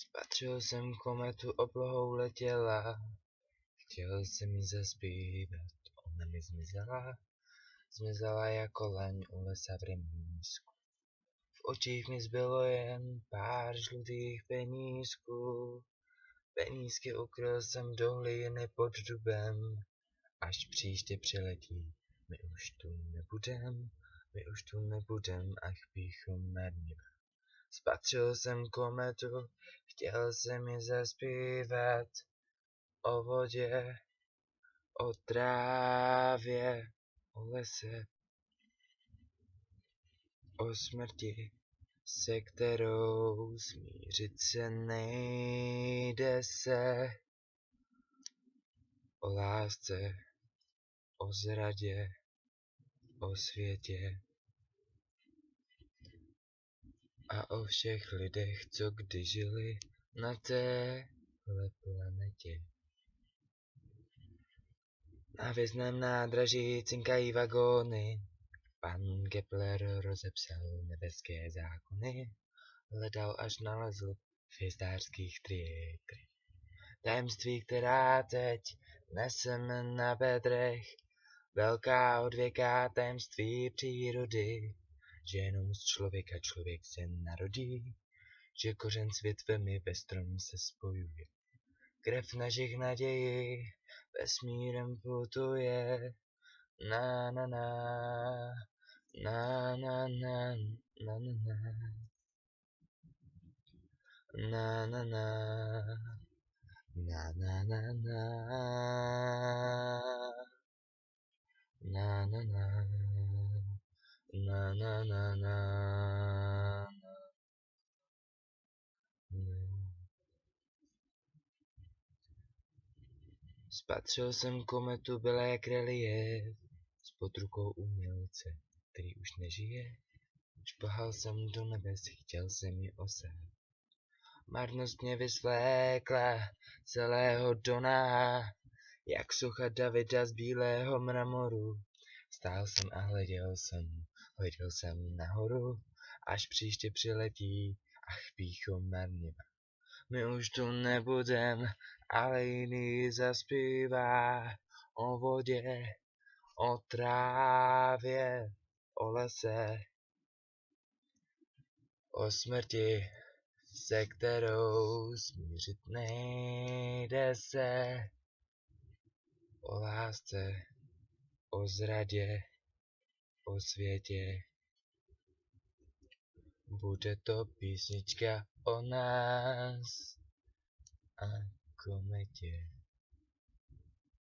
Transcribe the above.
Spatřil jsem kometu, oblohou letěla, chtěl jsem jí zaspívat, ona mi zmizela jako laň u lesa v remísku. V očích mi zbylo jen pár žlutých penízků, penízky ukryl jsem do hlíny pod dubem, až příště přiletí, my už tu nebudem, ach bychom marnili. Spatřil jsem kometu, chtěl jsem ji zaspívat o vodě, o trávě, o lese, o smrti, se kterou smířit se nejde se, o lásce, o zradě, o světě a o všech lidech, co kdy žili na téhle planetě. Na Hvězdném nádraží cinkají vagóny, pan Kepler rozepsal nebeské zákony, hledal až nalezl v hvězdářských trijekrech. Tajemství, která teď neseme na bedrech, velká odvěká tajemství přírody, že jenom z člověka člověk se narodí, že kořen s větvemi ve strom se spojuje. Krev našich nadějí vesmírem putuje, na na na, na na na, na na na, na na na, na na na, na na na, na na na na. Spatřil jsem kometu, byla jak reliéf, spod rukou umělce, který už nežije. Šplhal jsem do nebes, chtěl jsem ji osát. Marnost mě vysvlékla celého do náha, jak socha Davida z bílého mramoru. Stál jsem a hleděl jsem nahoru, až příště přiletí, ach bychom marnili. My už tu nebudem, ale jiný zaspívá o vodě, o trávě, o lese, o smrti, se kterou smířit nejde se, o lásce, o zradě, o světě. Bude to písnička o nás a kometě.